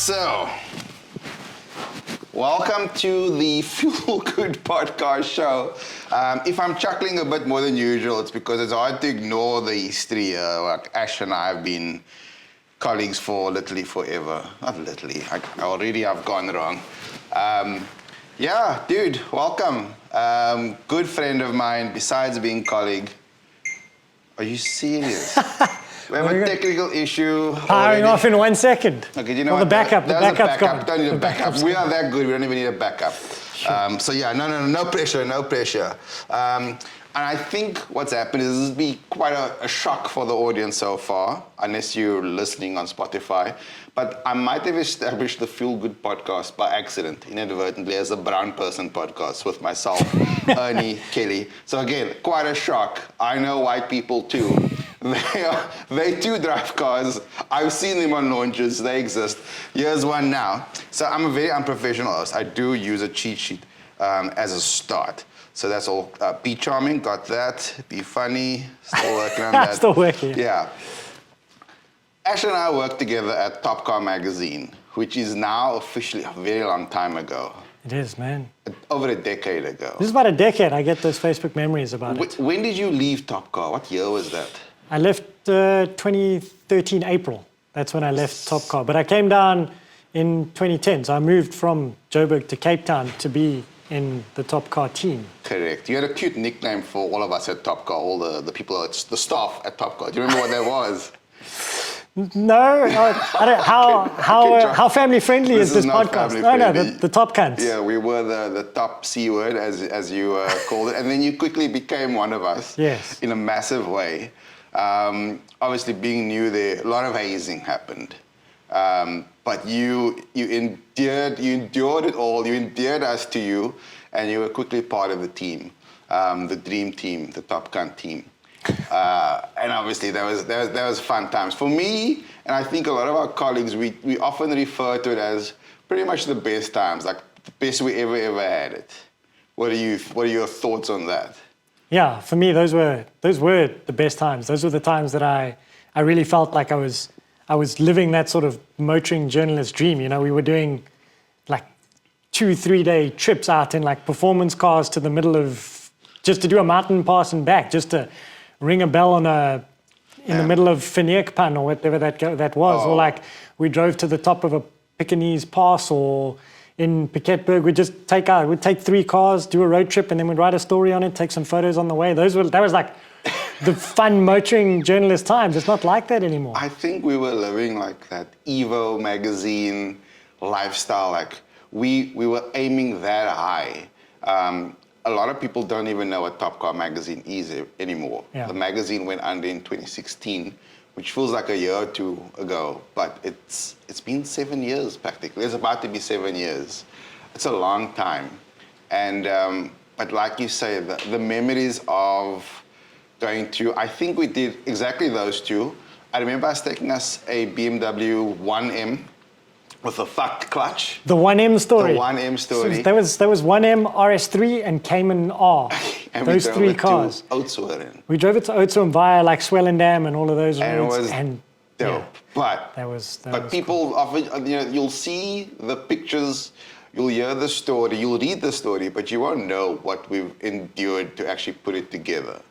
So, welcome to the Feel Good podcast show. If I'm chuckling a bit more than usual, it's because it's hard to ignore the history. Like Ash and I have been colleagues for literally forever. Not literally, I've gone wrong. Yeah, dude, welcome. Good friend of mine, besides being colleague. Are you serious? We have a technical issue. Firing off in 1 second. Okay, you know what? The backup's gone. Don't need a backup. We are that good. We don't even need a backup. Sure. So yeah, no pressure. And I think what's happened is this will be quite a shock for the audience so far, unless you're listening on Spotify. But I might have established the Feel Good podcast by accident, inadvertently, as a brown person podcast with myself, Ernie, Kelly. So again, quite a shock. I know white people too. They too drive cars. I've seen them on launches. They exist. Here's one now. So I'm a very unprofessional host. I do use a cheat sheet as a start. So that's all. Be charming, got that. Be funny, still working on that. Still working. Yeah. Ash and I worked together at Top Car magazine, which is now officially a very long time ago. It is, man. Over a decade ago. This is about a decade. I get those Facebook memories about it. When did you leave Top Car? What year was that? I left 2013 April. That's when I left Top Car. But I came down in 2010. So I moved from Joburg to Cape Town to be in the Top Car team. Correct. You had a cute nickname for all of us at Top Car, all the people, the staff at Top Car. Do you remember what that was? No, I don't. How family friendly is this podcast? No, the Top Cunts. Yeah, we were the top C word, as you called it, and then you quickly became one of us. Yes. In a massive way. Obviously, being new there, a lot of hazing happened. But you endured it all. You endeared us to you, and you were quickly part of the team, the dream team, the Top Cunt team. And obviously, that was fun times for me, and I think a lot of our colleagues. We often refer to it as pretty much the best times, like the best we ever had it. What are your thoughts on that? Yeah, for me, those were the best times. Those were the times that I really felt like I was living that sort of motoring journalist dream. You know, we were doing like 2-3 day trips out in like performance cars to the middle of, just to do a mountain pass and back, just to ring a bell in the middle of Finierkpan or whatever that was. Or like we drove to the top of a Pekingese pass, or in Piketberg, we'd take 3 cars, do a road trip, and then we'd write a story on it, take some photos on the way. That was like the fun motoring journalist times. It's not like that anymore. I think we were living like that Evo magazine lifestyle. Like we were aiming that high. A lot of people don't even know what Top Car magazine is anymore. Yeah. The magazine went under in 2016, which feels like a year or two ago, but it's been 7 years practically. It's about to be 7 years. It's a long time. And but like you say, the memories of going to, I think we did exactly those two. I remember us taking us a BMW 1M with a fucked clutch. The 1M story. The 1M story. So there was 1M, RS3, and Cayman R. And those 3 cars. We drove it to Oudtshoorn via like Swellendam and all of those roads. And it was dope. Yeah, but people cool. often, you'll see the pictures, you'll hear the story, you'll read the story, but you won't know what we've endured to actually put it together.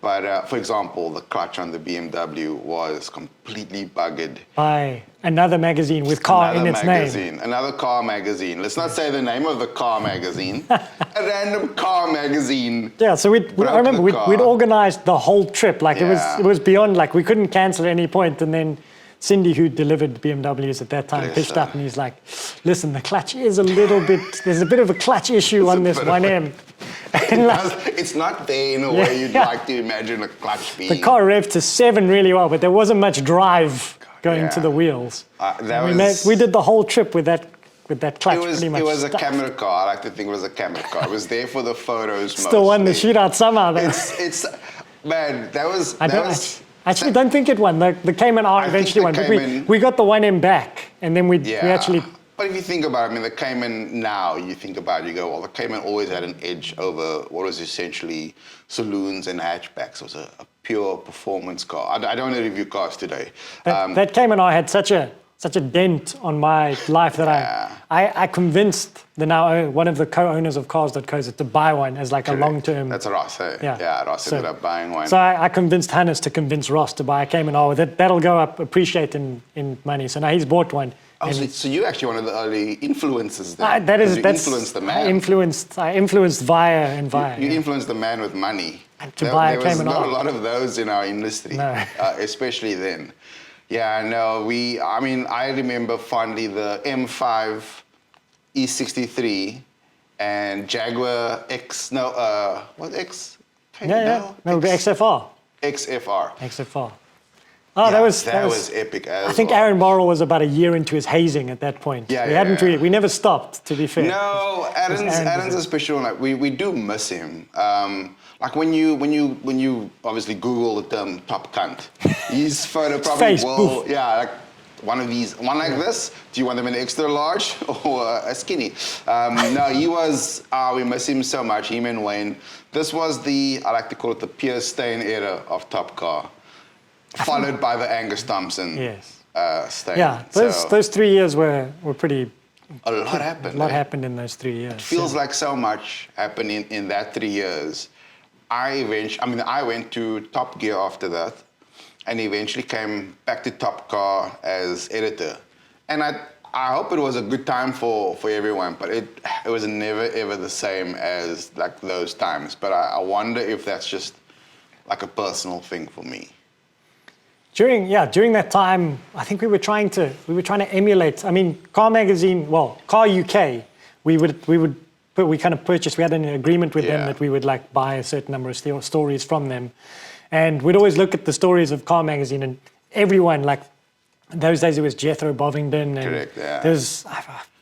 But for example, the clutch on the BMW was completely buggered. By another magazine with car in its name. Another car magazine. Let's not say the name of the car magazine. A random car magazine. Yeah, so I remember we'd organized the whole trip. Like it was beyond, like we couldn't cancel at any point. And then Cindy, who delivered BMWs at that time, pitched up and he's like, listen, the clutch is there's a bit of a clutch issue on this 1M. It's not there in a way you'd like to imagine a clutch being. The car revved to 7 really well, but there wasn't much drive going to the wheels. We did the whole trip with that clutch pretty much. It was a camera car. I like to think it was a camera car. It was there for the photos. Still won the shootout somehow. Man, that was. I actually don't think it won. The Cayman R eventually won, but we got the 1M back, and then we actually. But if you think about it, I mean, the Cayman now, you think about it, you go, well, the Cayman always had an edge over what was essentially saloons and hatchbacks. It was a pure performance car. I don't want to review cars today. That Cayman R had such a such a dent on my life that I convinced one of the co-owners of Cars.co.za to buy one as like a long-term. That's Ross, hey? Yeah, Ross ended up buying one. So I convinced Hannes to convince Ross to buy a Cayman R. That'll go up, appreciate in money. So now he's bought one. Oh, so you're actually one of the early influencers there. That's influenced the man. I influenced Via and Via. You influenced the man with money. To buy a Cayman R. There was not a lot of those in our industry, especially then. Yeah, no, I remember fondly the M5 E63 and Jaguar X, what X? No, XFR. XFR. Oh, yeah, that was epic. I think Aaron Borrell was about a year into his hazing at that point. We never stopped, to be fair. No, Aaron's a special one. Like, we do miss him. Like when you obviously Google the term top cunt, his photo probably like one like this. Do you want them in extra large or a skinny? No, he was. We miss him so much. Him and Wayne. This was I like to call it the Piers Steyn era of Top Car. Followed by the Angus Thompson stage. Yeah, those 3 years were pretty. A lot happened. A lot happened in those 3 years. It feels like so much happened in that 3 years. I went to Top Gear after that, and eventually came back to Top Car as editor. And I hope it was a good time for everyone, but it was never ever the same as like those times. But I wonder if that's just like a personal thing for me. During that time, I think we were trying to emulate. I mean, Car Magazine, Car UK, we kind of purchased. We had an agreement with them that we would like buy a certain number of stories from them, and we'd always look at the stories of Car Magazine, and everyone like those days it was Jethro Bovingdon, and correct, there's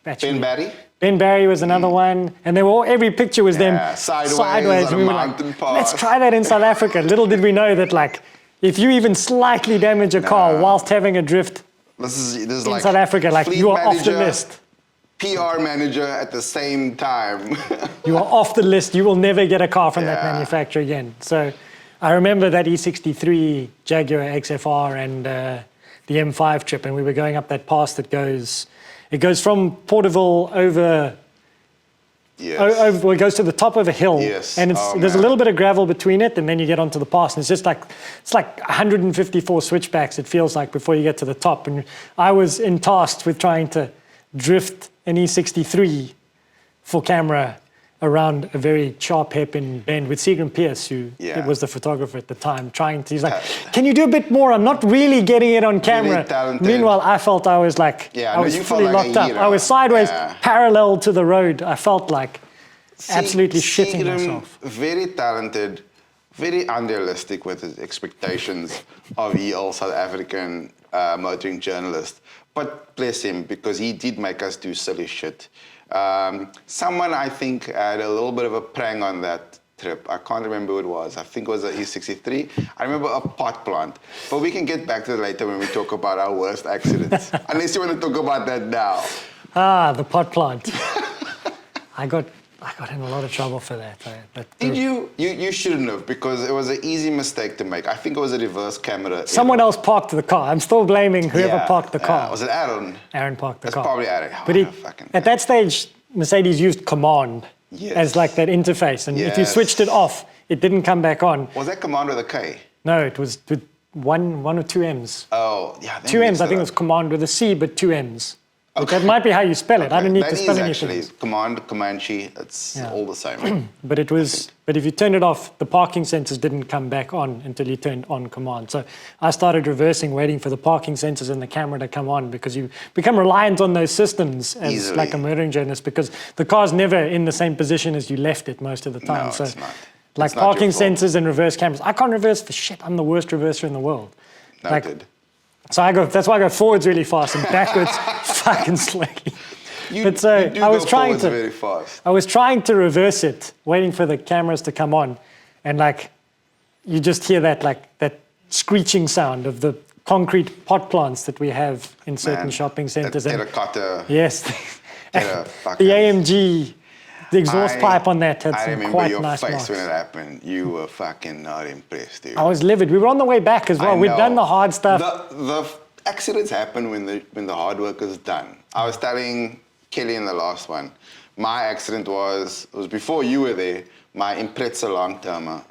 Ben Barry. Ben Barry was another one, and every picture was them sideways. On a mountain pass. Let's try that in South Africa. Little did we know that like. If you even slightly damage a car whilst having a drift this is in like South Africa, like you are off the list. PR manager at the same time. You are off the list. You will never get a car from that manufacturer again. So I remember that E63 Jaguar XFR and the M5 trip, and we were going up that pass that goes from Porterville over. Yes. It goes to the top of a hill, and there's a little bit of gravel between it, and then you get onto the pass, and it's like 154 switchbacks. It feels like before you get to the top, and I was tasked with trying to drift an E63 for camera around a very sharp hairpin bend with Seagram Pierce, who was the photographer at the time, he's like, can you do a bit more? I'm not really getting it on camera. Really Meanwhile, I felt I was like, I was fully locked up. I was sideways, parallel to the road. I felt like absolutely shitting myself. Very talented, very unrealistic with his expectations of EL South African motoring journalist. But bless him, because he did make us do silly shit. Someone, I think, had a little bit of a prank on that trip. I can't remember who it was. I think it was an E63. I remember a pot plant. But we can get back to it later when we talk about our worst accidents. Unless you want to talk about that now. The pot plant. I got in a lot of trouble for that. Did you? You shouldn't have, because it was an easy mistake to make. I think it was a reverse camera. Someone else parked the car. I'm still blaming whoever parked the car. Was it Aaron? Aaron parked the car. That's probably Aaron. But at that stage, Mercedes used command as like that interface. And if you switched it off, it didn't come back on. Was that command with a K? No, it was with one or two M's. Oh, yeah. Two M's, I think it was command with a C, but two M's. Okay. That might be how you spell it. Okay. I don't need to spell anything. That is actually Comanche. It's all the same. But if you turned it off, the parking sensors didn't come back on until you turned on command. So I started reversing, waiting for the parking sensors and the camera to come on, because you become reliant on those systems as like a motoring journalist, because the car's never in the same position as you left it most of the time. No, so it's not. Like parking sensors and reverse cameras. I can't reverse for shit. I'm the worst reverser in the world. Noted. So that's why I go forwards really fast and backwards fucking slowly. I was trying to reverse it, waiting for the cameras to come on, and like you just hear that screeching sound of the concrete pot plants that we have in certain shopping centers. Terracotta. Yes. The AMG. The exhaust pipe on that had some quite nice marks. I remember your face when it happened. You were fucking not impressed, dude. I was livid. We were on the way back as well. We'd done the hard stuff. accidents happen when the hard work is done. I was telling Kelly in the last one, my accident was before you were there, my Impreza long-termer,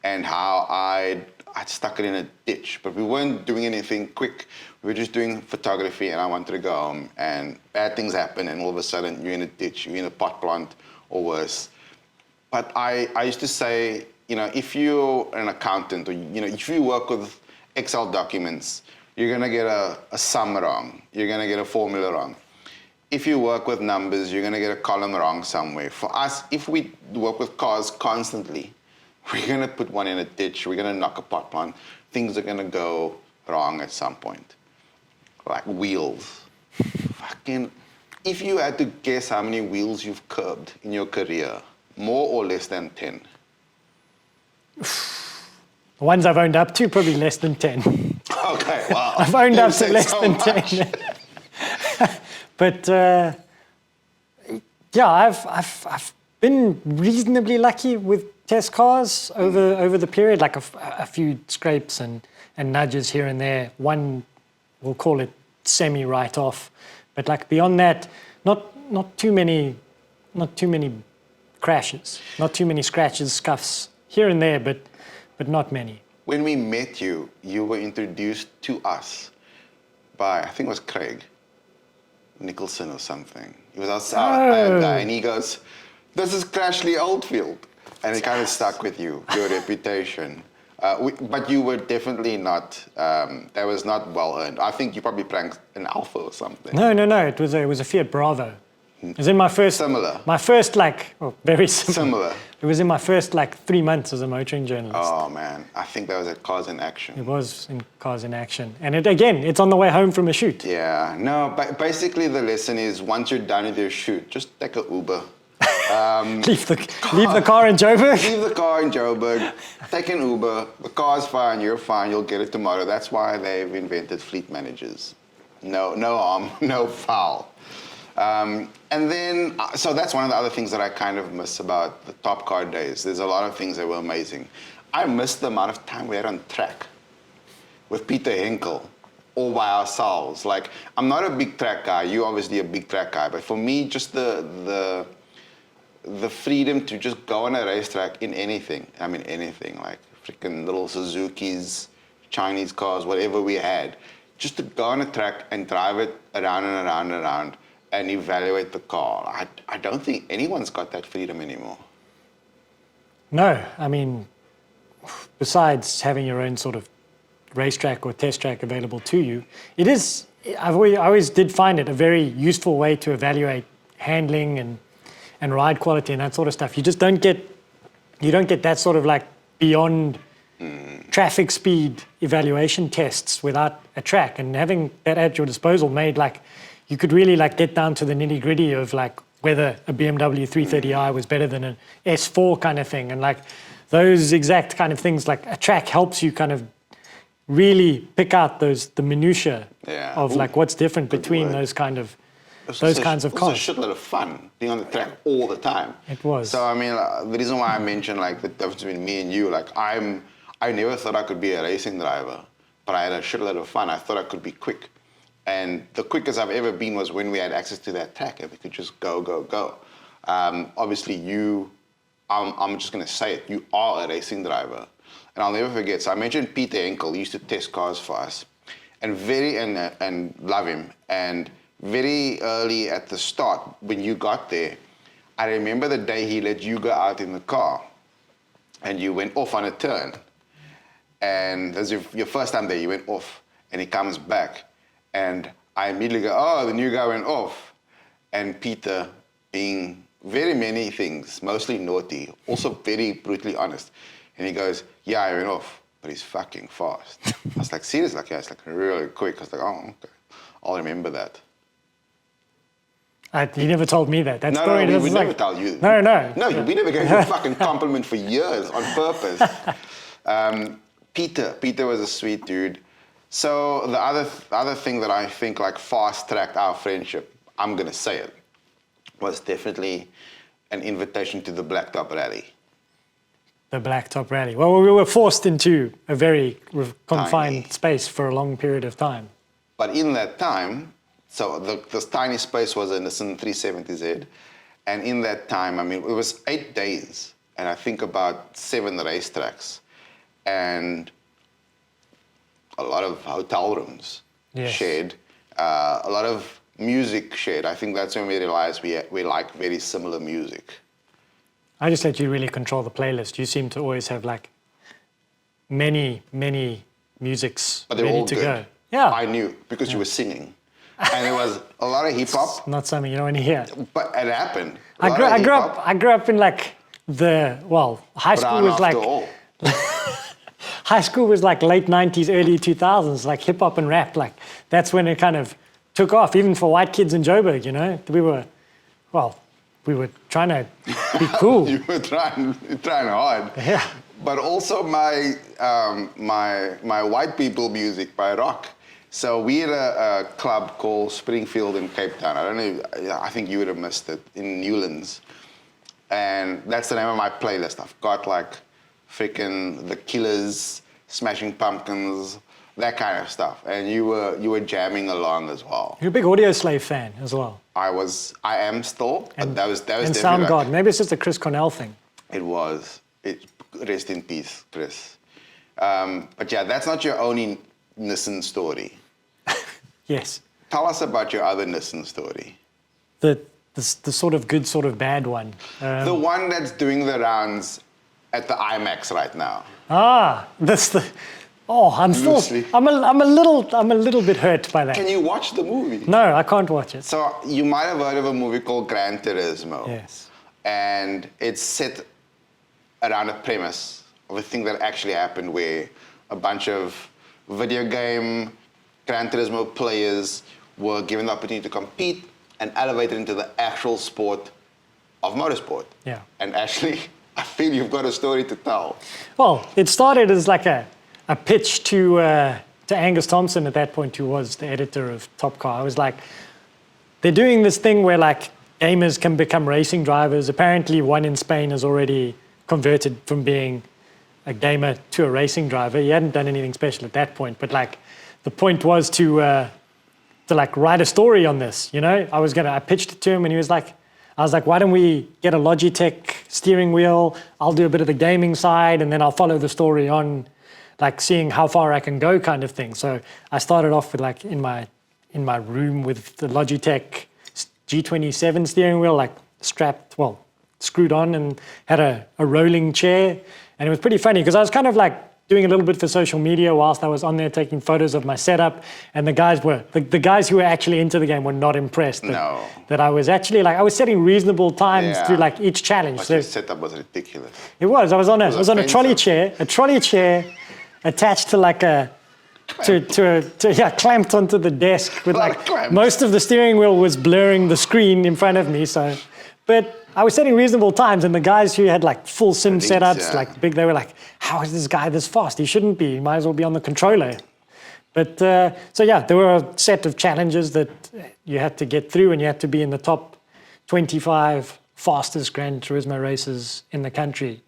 and how I'd stuck it in a ditch. But we weren't doing anything quick. We were just doing photography, and I wanted to go home. And bad things happen, and all of a sudden you're in a ditch, you're in a pot plant, or worse. But I used to say, if you're an accountant, or if you work with Excel documents, you're gonna get a sum wrong. You're gonna get a formula wrong. If you work with numbers, you're gonna get a column wrong somewhere. For us, if we work with cars constantly, we're gonna put one in a ditch, we're gonna knock a pot plant, things are gonna go wrong at some point. Like wheels. Fucking, if you had to guess how many wheels you've curbed in your career, more or less than 10? The ones I've owned up to, probably less than 10. Okay, wow. I've owned up to less than 10. But yeah, I've been reasonably lucky with test cars over the period, like a few scrapes and nudges here and there. One, we'll call it semi-write-off. But like beyond that, not too many crashes, not too many scratches, scuffs here and there, but not many. When we met you, you were introduced to us by, I think it was Craig Nicholson or something. He was our guy, and he goes, "This is Ashley Oldfield." And it kind of stuck with you, your reputation. But you were definitely not, that was not well earned. I think you probably pranked an Alpha or something. No, it was a Fiat Bravo. It was in my first... Similar. My first, very similar. Similar. It was in my first, 3 months as a motoring journalist. Oh, man. I think that was at Cars in Action. It was in Cars in Action. And it's on the way home from a shoot. Yeah. No, but basically the lesson is once you're done with your shoot, just take an Uber. Leave the car in Joburg. Leave the car in Joburg. Take an Uber. The car's fine. You're fine. You'll get it tomorrow. That's why they've invented fleet managers. No harm, no foul. And then, so that's one of the other things that I kind of miss about the Top Car days. There's a lot of things that were amazing. I miss the amount of time we had on track with Peter Henkel, all by ourselves. Like, I'm not a big track guy. You're obviously a big track guy. But for me, just the freedom to just go on a racetrack in anything. I mean, anything, like freaking little Suzukis, Chinese cars, whatever we had. Just to go on a track and drive it around and around and around and evaluate the car. I don't think anyone's got that freedom anymore. No, I mean, besides having your own sort of racetrack or test track available to you, it is, I always did find it a very useful way to evaluate handling and ride quality and that sort of stuff. You just don't get that sort of beyond traffic speed evaluation tests without a track, and having that at your disposal made you could really get down to the nitty gritty of whether a BMW 330i was better than an S4 kind of thing, and those exact kind of things. A track helps you kind of really pick out the minutiae of what's different between those kinds of cars. It was a shitload of fun being on the track all the time. It was. So I mean, the reason why I mentioned the difference between me and you, I never thought I could be a racing driver, but I had a shitload of fun. I thought I could be quick. And the quickest I've ever been was when we had access to that track and we could just go. Obviously, I'm just going to say it, you are a racing driver. And I'll never forget, so I mentioned Peter Henkel, he used to test cars for us. And love him. And very early at the start, when you got there, I remember the day he let you go out in the car and you went off on a turn. And as your first time there, you went off and he comes back. And I immediately go, oh, the new guy went off. And Peter, being very many things, mostly naughty, also very brutally honest. And he goes, yeah, I went off, but he's fucking fast. I was like, seriously? Yeah, it's really quick. I was like, oh, okay. I'll remember that. He never told me that. That No, story we never tell you. No. No, we never gave you a fucking compliment for years on purpose. Peter was a sweet dude. So the other thing that I think fast-tracked our friendship, I'm going to say it, was definitely an invitation to the Blacktop Rally. The Blacktop Rally. Well, we were forced into a very confined space for a long period of time. But in that time, so the tiny space was a Nissan 370Z. And in that time, I mean, it was 8 days. And I think about 7 racetracks. And a lot of hotel rooms shared. A lot of music shared. I think that's when we realized we like very similar music. I just let you really control the playlist. You seem to always have like many musics But they were ready all to good. go. Yeah. I knew because you were singing. And there was a lot of hip hop. Not something you don't want to hear. But it happened. I grew up in like high school was like high school was like late 90s, early 2000s, like hip hop and rap. Like that's when it kind of took off, even for white kids in Joburg, you know. We were trying to be cool. You were trying hard. Yeah. But also my white people music, my rock. So we had a club called Springfield in Cape Town. I don't know, I think you would have missed it, in Newlands. And that's the name of my playlist. I've got like freaking The Killers, Smashing Pumpkins, that kind of stuff. And you were jamming along as well. You're a big Audio Slave fan as well. I am still, but that was and definitely Soundgarden. Maybe it's just a Chris Cornell thing. It was. Rest in peace, Chris. But yeah, that's not your only Nissan story. Yes. Tell us about your other Nissan story. The sort of good, sort of bad one. The one that's doing the rounds at the IMAX right now. That's the. Oh, I'm still. Loosely. I'm a little bit hurt by that. Can you watch the movie? No, I can't watch it. So you might have heard of a movie called Gran Turismo. Yes. And it's set around a premise of a thing that actually happened where a bunch of video game Gran Turismo players were given the opportunity to compete and elevated into the actual sport of motorsport. Yeah. And Ashley, I feel you've got a story to tell. Well, it started as like a pitch to Angus Thompson at that point, who was the editor of Top Car. I was like, they're doing this thing where like gamers can become racing drivers. Apparently one in Spain has already converted from being a gamer to a racing driver. He hadn't done anything special at that point, but like the point was to like write a story on this, you know? I pitched it to him and I was like, why don't we get a Logitech steering wheel? I'll do a bit of the gaming side and then I'll follow the story on, like seeing how far I can go kind of thing. So I started off with like in my room with the Logitech G27 steering wheel, like screwed on, and had a rolling chair. And it was pretty funny because I was kind of like doing a little bit for social media whilst I was on there taking photos of my setup. And the guys who were actually into the game were not impressed that I was actually like, I was setting reasonable times through like each challenge. But so your setup was ridiculous. It was. I was on a trolley chair attached to like clamped onto the desk with like most of the steering wheel was blurring the screen in front of me. So, but I was setting reasonable times, and the guys who had like full sim setups, like big, they were like, "How is this guy this fast? He shouldn't be. He might as well be on the controller." But so yeah, there were a set of challenges that you had to get through, and you had to be in the top 25 fastest Gran Turismo races in the country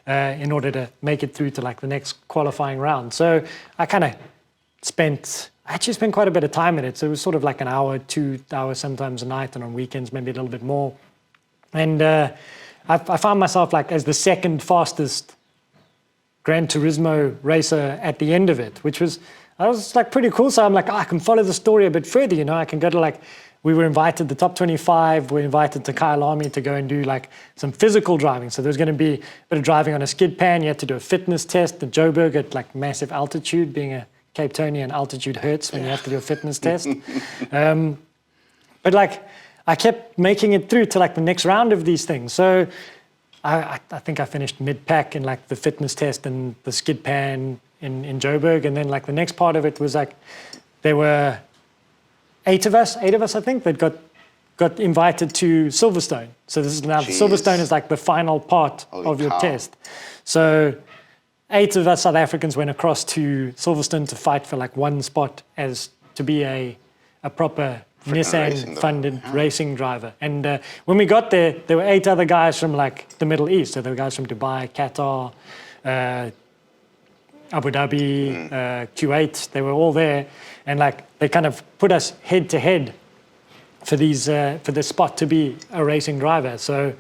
in order to make it through to like the next qualifying round. So I kind of actually spent quite a bit of time in it. So it was sort of like an hour, 2 hours, sometimes a night, and on weekends maybe a little bit more. And I found myself like as the second fastest Gran Turismo racer at the end of it, which was like pretty cool. So I'm like, I can follow the story a bit further, you know. I can go to like, we were invited, the top 25 were invited to Kyle Army to go and do like some physical driving. So there's going to be a bit of driving on a skid pan. You had to do a fitness test at Joburg at like massive altitude. Being a Cape Townian, altitude hurts when you have to do a fitness test. But like, I kept making it through to like the next round of these things. So I think I finished mid-pack in like the fitness test and the skid pan in Joburg. And then like the next part of it was like, there were eight of us I think, that got invited to Silverstone. So this is now, Silverstone is like the final part of your test. So 8 of us South Africans went across to Silverstone to fight for like one spot as to be a proper Nissan-funded racing driver. And when we got there were 8 other guys from like the Middle East. So there were guys from Dubai, Qatar, Abu Dhabi, Kuwait. They were all there, and like they kind of put us head to head for these for the spot to be a racing driver. So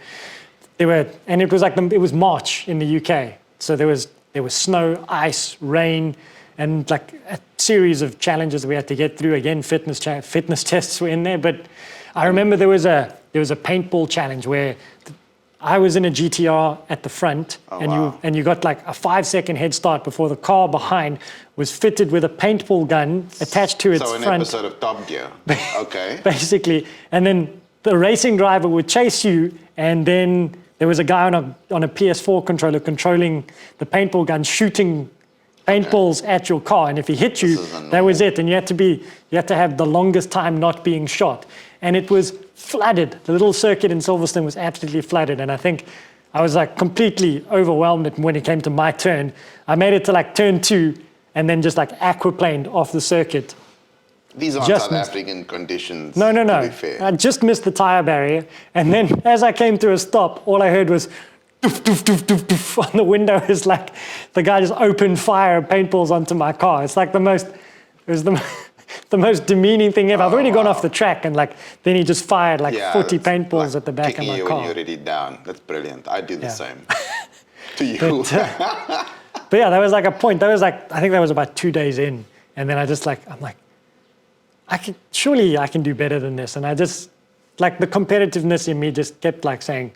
they were, and it was like it was March in the UK. So there was snow, ice, rain, and like a series of challenges that we had to get through. Again, fitness tests were in there. But I remember there was a paintball challenge where I was in a GTR at the front, and you got like a 5-second head start before the car behind was fitted with a paintball gun attached to its front. So an episode of Top Gear. Okay. Basically, and then the racing driver would chase you, and then there was a guy on a PS4 controller controlling the paintball gun, shooting paintballs at your car, and if he hit you, that was it. And you had to have the longest time not being shot, and it was flooded. The little circuit in Silverstone was absolutely flooded, and I think I was like completely overwhelmed when it came to my turn. I made it to like turn 2, and then just like aquaplaned off the circuit. These aren't South African conditions. No. To be fair. I just missed the tire barrier, and then as I came to a stop, all I heard was doof, doof, doof, doof, doof on the window. Is like the guy just opened fire of paintballs onto my car. It's like the most demeaning thing ever. I've already gone off the track, and like then he just fired like 40 paintballs at the back of my car. When you're already down. That's brilliant. I do the same to you. But yeah, that was like a point. That was like, I think that was about 2 days in, and then I'm like. Surely I can do better than this. And I just, like the competitiveness in me just kept like saying,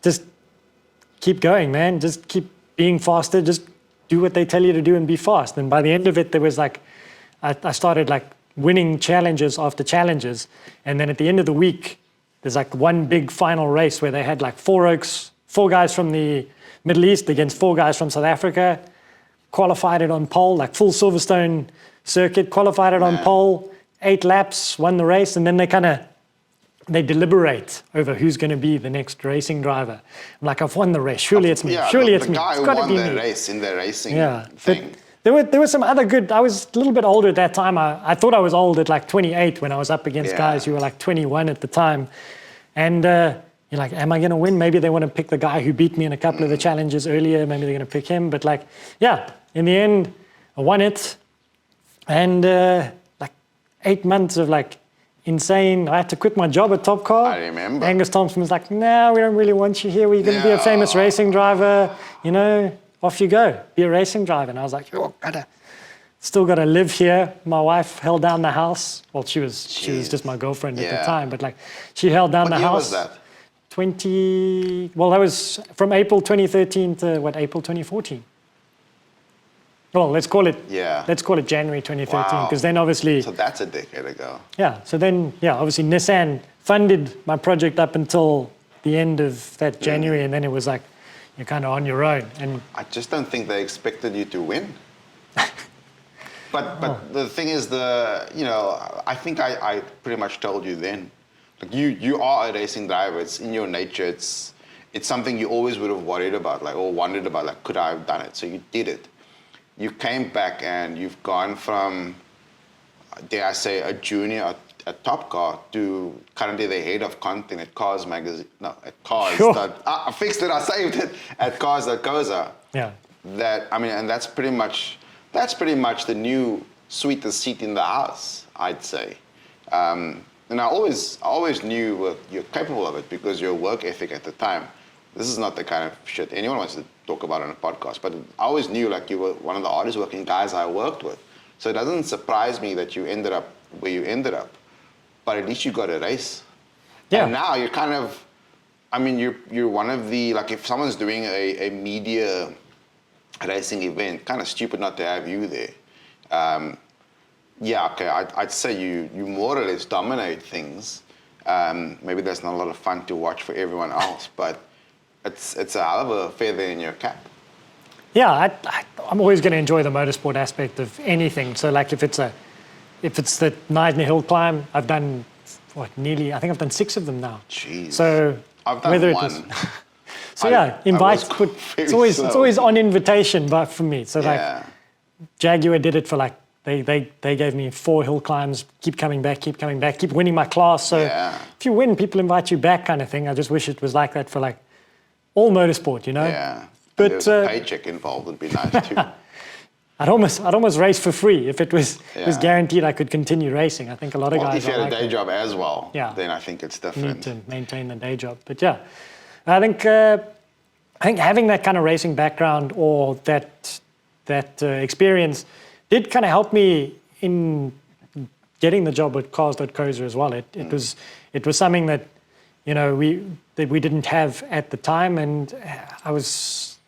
just keep going, man. Just keep being faster. Just do what they tell you to do and be fast. And by the end of it, there was like, I started like winning challenges after challenges. And then at the end of the week, there's like one big final race where they had like 4 guys from the Middle East against 4 guys from South Africa, qualified it on pole, like full Silverstone circuit, qualified it on pole. 8 laps, won the race, and then they deliberate over who's going to be the next racing driver. I'm like, I've won the race. Surely it's me. Surely it's me. The guy who won the race in the racing thing. There were some other good. I was a little bit older at that time. I thought I was old at like 28 when I was up against guys who were like 21 at the time. And you're like, am I going to win? Maybe they want to pick the guy who beat me in a couple of the challenges earlier. Maybe they're going to pick him. But like, yeah, in the end, I won it. And 8 months of like insane. I had to quit my job at Top Car. I remember. Angus Thompson was like, no, we don't really want you here. We're going to be a famous racing driver. You know, off you go. Be a racing driver. And I was like, still got to live here. My wife held down the house. Well, she was just my girlfriend at the time. But like, she held down the house. What year was that? That was from April 2013 to April 2014. Well, let's call it January 2013, because then obviously... So that's a decade ago. Yeah, so then, obviously Nissan funded my project up until the end of that January, and then it was like, you're kind of on your own. And I just don't think they expected you to win. But the thing is, I think I pretty much told you then, like you are a racing driver. It's in your nature. It's something you always would have worried about, like, or wondered about, like, could I have done it? So you did it. You came back and you've gone from, dare I say, a junior at Top Car to currently the head of content at Cars magazine. No, at Cars. Sure. I fixed it. I saved it at Cars.coza. Yeah. And that's pretty much the new sweetest seat in the house, I'd say. And I always knew you're capable of it because your work ethic at the time. This is not the kind of shit anyone wants to talk about on a podcast, but I always knew like you were one of the hardest working guys I worked with. So it doesn't surprise me that you ended up where you ended up, but at least you got a race. Yeah. And now you're kind of, you're one of the, like if someone's doing a media racing event, kind of stupid not to have you there. I'd say you more or less dominate things. Maybe that's not a lot of fun to watch for everyone else, but it's a hell of a feather in your cap. Yeah, I'm always going to enjoy the motorsport aspect of anything. So like if it's the Neisner Hill climb, I've done I think I've done 6 of them now. Jeez. So I've done one. It's always on invitation, but for me. So like Jaguar did it for like they gave me 4 hill climbs, keep coming back, keep winning my class. So if you win, people invite you back, kind of thing. I just wish it was like that for like all motorsport, you know? Yeah. But there's a paycheck involved would be nice too. I'd almost race for free if it was guaranteed I could continue racing. I think a lot of guys. If you had like a day job as well, Yeah. then I think it's need different. to maintain the day job. But yeah, I think having that kind of racing background or that experience did kind of help me in getting the job at Cars.coza as well. It was something that we didn't have at the time, and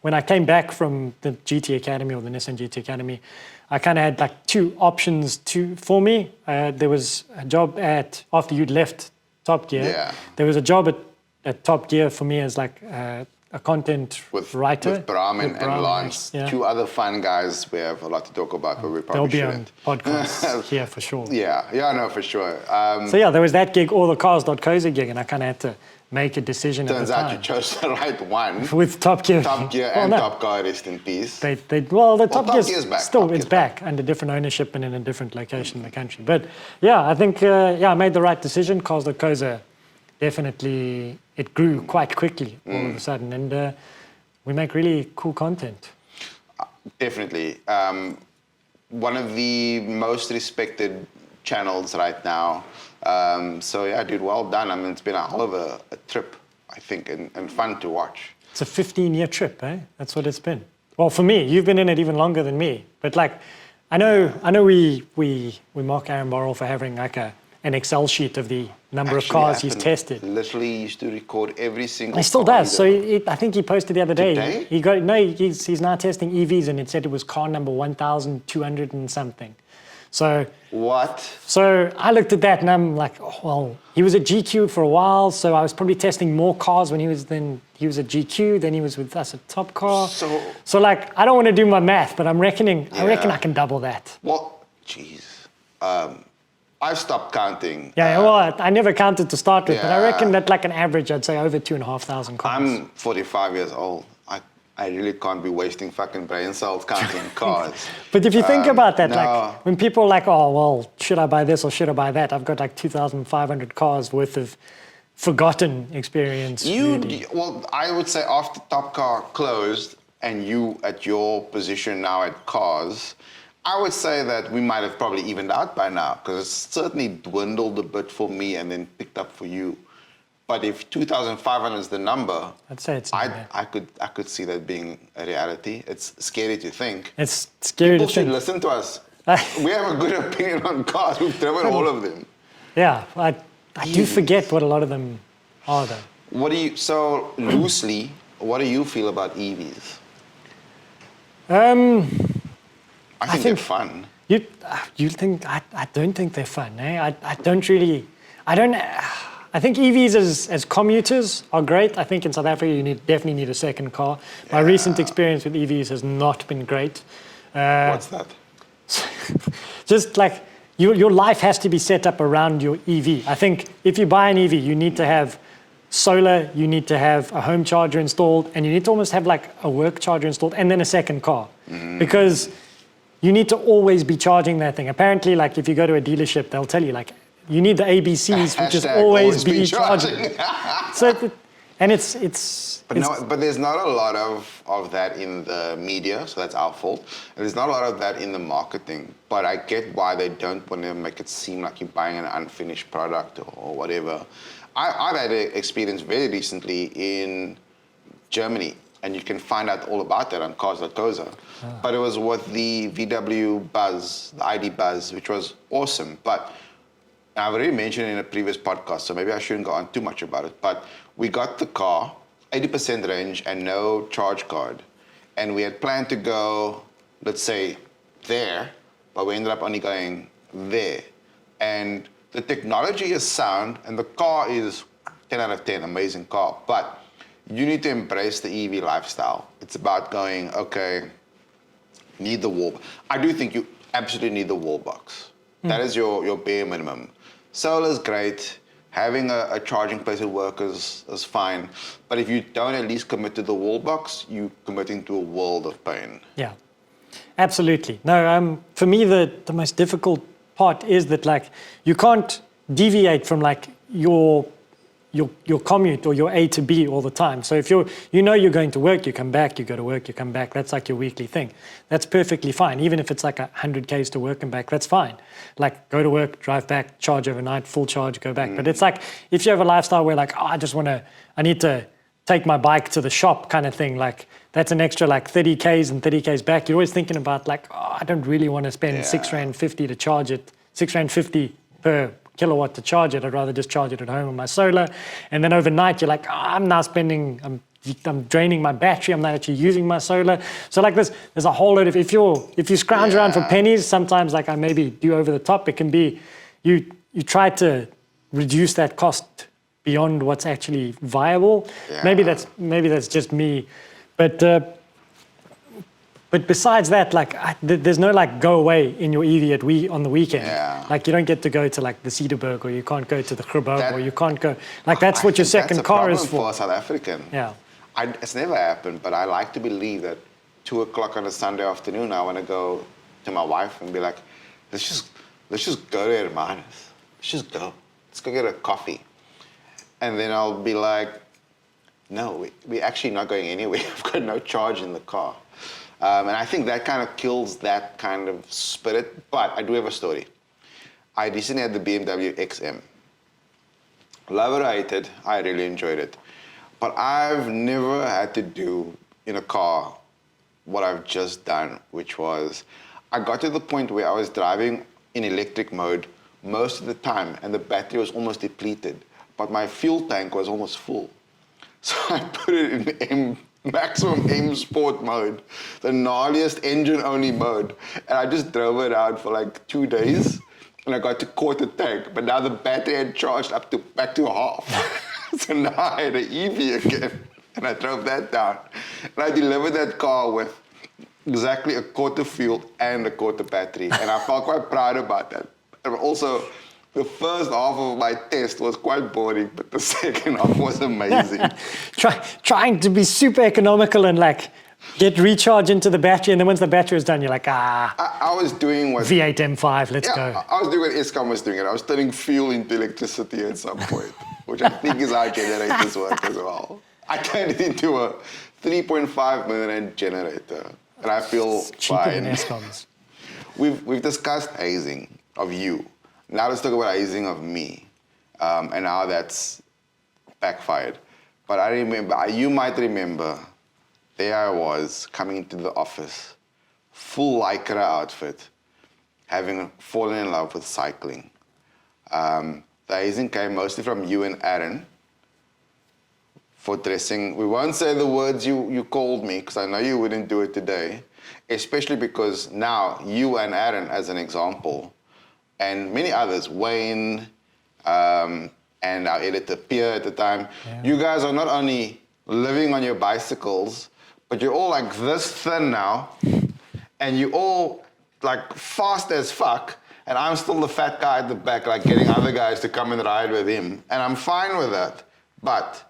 when I came back from the GT Academy or the Nissan GT Academy, I kind of had like two options for me. There was a job after you'd left Top Gear. Yeah. There was a job at Top Gear for me as like a content writer. With Bram and Lance, two other fun guys. We have a lot to talk about, but we probably shouldn't. They'll be on podcasts here for sure. Yeah, no, for sure. So yeah, there was that gig or the Cars.coza gig, and I kind of had to make a decision at the time. Turns out you chose the right one. With Top Gear. Top Gear and Top Car, rest in peace. The Top Gear's back. Still, it's back under different ownership and in a different location in the country. But yeah, I think I made the right decision. Cars.coza definitely, it grew quite quickly all of a sudden, and we make really cool content. Definitely. One of the most respected channels right now. So yeah, dude, well done. I mean, it's been a hell of a trip, I think, and fun to watch. It's a 15-year trip, eh? That's what it's been. Well, for me, you've been in it even longer than me. But like, I know we mark Aaron Borrell for having like an Excel sheet of the number of cars he's tested. Literally used to record every single. He still does. So I think he posted the other day. Today? He's now testing EVs, and it said it was car number 1,200 and something. So what? So I looked at that and I'm like, oh, well, he was at GQ for a while, so I was probably testing more cars when he was at GQ, then he was with us at Top Car. So like, I don't want to do my math, but I reckon I can double that. Well, jeez. I've stopped counting. Yeah, well, I never counted to start with, but I reckon that like an average, I'd say over 2,500 cars. I'm 45 years old. I really can't be wasting fucking brain cells counting cars. But if you think about that, like when people are like, oh, well, should I buy this or should I buy that? I've got like 2,500 cars worth of forgotten experience. Well, I would say after Top Car closed and you at your position now at Cars, I would say that we might have probably evened out by now, because it's certainly dwindled a bit for me and then picked up for you. But if 2,500 is the number, I'd say it's I could see that being a reality. It's scary to think. It's scary People to think. should listen to us. We have a good opinion on cars. We've driven all of them. Yeah, I do forget what a lot of them are, though. So loosely, what do you feel about EVs? I think they're fun. You think? I don't think they're fun. Eh? I think EVs as commuters are great. I think in South Africa you definitely need a second car. My recent experience with EVs has not been great. What's that? Just like your life has to be set up around your EV. I think if you buy an EV, you need to have solar, you need to have a home charger installed, and you need to almost have like a work charger installed and then a second car. Because you need to always be charging that thing. Apparently, like if you go to a dealership, they'll tell you like, you need the ABCs, which is always be charging. But there's not a lot of that in the media, so that's our fault. And there's not a lot of that in the marketing. But I get why they don't want to make it seem like you're buying an unfinished product or whatever. I've had an experience very recently in Germany, and you can find out all about that on Cars.coza. But it was with the VW Buzz, the ID Buzz, which was awesome. But I've already mentioned it in a previous podcast, so maybe I shouldn't go on too much about it. But we got the car, 80% range and no charge card. And we had planned to go, let's say, there, but we ended up only going there. And the technology is sound, and the car is 10 out of 10, amazing car. But you need to embrace the EV lifestyle. It's about going, okay, need the wall. I do think you absolutely need the wall box. That is your bare minimum. Solar is great. Having a charging place at work is fine. But if you don't at least commit to the wall box, you're committing to a world of pain. Yeah, absolutely. No, for me, the most difficult part is that like you can't deviate from like your your commute or your A to B all the time. So if you're going to work, you come back, you go to work, you come back. That's like your weekly thing. That's perfectly fine. Even if it's like 100 Ks to work and back, that's fine. Like go to work, drive back, charge overnight, full charge, go back. But it's like if you have a lifestyle where like, I need to take my bike to the shop kind of thing, like that's an extra like 30 Ks and 30 Ks back. You're always thinking about like, I don't really want to spend R6.50 to charge it, R6.50 per kilowatt to charge it. I'd rather just charge it at home on my solar. And then overnight, you're like, I'm draining my battery. I'm not actually using my solar. So like there's a whole lot of, if you scrounge around for pennies, sometimes like I maybe do over the top, it can be, you try to reduce that cost beyond what's actually viable. Yeah. Maybe that's just me. But besides that, like there's no like go away in your EV on the weekend. Yeah. Like you don't get to go to like the Cedarburg, or you can't go to the Grubhub, or you can't go. Like that's what your second car is for. For a South African. Yeah. It's never happened, but I like to believe that 2 o'clock on a Sunday afternoon, I want to go to my wife and be like, let's just go to Hermanos. Let's just go. Let's go get a coffee. And then I'll be like, no, we're actually not going anywhere. I've got no charge in the car. And I think that kind of kills that kind of spirit. But I do have a story. I recently had the BMW XM. Love it or hate it, I really enjoyed it. But I've never had to do in a car what I've just done, which was I got to the point where I was driving in electric mode most of the time, and the battery was almost depleted, but my fuel tank was almost full. So I put it in maximum M Sport mode, the gnarliest engine-only mode, and I just drove it out for like 2 days, and I got to quarter tank, but now the battery had charged back to half. So now I had an EV again, and I drove that down. And I delivered that car with exactly a quarter fuel and a quarter battery, and I felt quite proud about that. And also, the first half of my test was quite boring, but the second half was amazing. Trying to be super economical and like get recharge into the battery, and then once the battery was done, you're like, I was doing what V8 M5, let's go. I was doing what Eskom was doing, and I was turning fuel into electricity at some point, which I think is how generators work as well. I turned it into a 3.5 million generator, and I feel fine. Than Eskom's. We've discussed hazing of you. Now let's talk about hazing of me, and how that's backfired. But I remember, you might remember, there I was coming into the office, full Lycra outfit, having fallen in love with cycling. The hazing came mostly from you and Aaron for dressing. We won't say the words you called me, because I know you wouldn't do it today, especially because now you and Aaron, as an example, and many others, Wayne, and our editor Pierre at the time, you guys are not only living on your bicycles, but you're all like this thin now, and you're all like fast as fuck, and I'm still the fat guy at the back, like getting other guys to come and ride with him, and I'm fine with that. But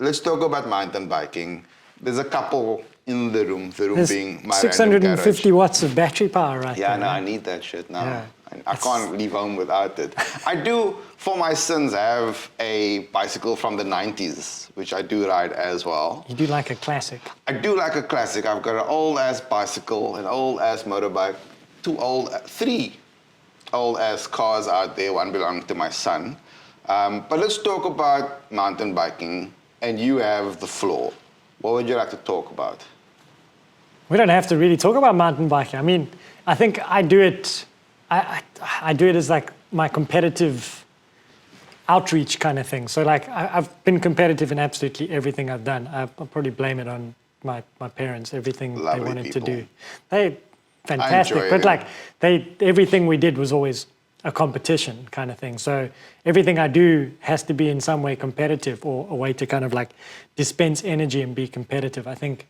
let's talk about mountain biking. There's a couple in the room being my 650 watts of battery power right there. Yeah, no, I need that shit now. Yeah. I can't leave home without it. I do, for my sins, have a bicycle from the 90s, which I do ride as well. You do like a classic? I do like a classic. I've got an old-ass bicycle, an old-ass motorbike, 3 old-ass cars out there, one belonging to my son. But let's talk about mountain biking, and you have the floor. What would you like to talk about? We don't have to really talk about mountain biking. I mean, I think I do it... I do it as like my competitive outreach kind of thing. So like I've been competitive in absolutely everything I've done. I'll probably blame it on my parents, everything Lovely they wanted people. To do. They fantastic, but like everything we did was always a competition kind of thing. So everything I do has to be in some way competitive, or a way to kind of like dispense energy and be competitive. I think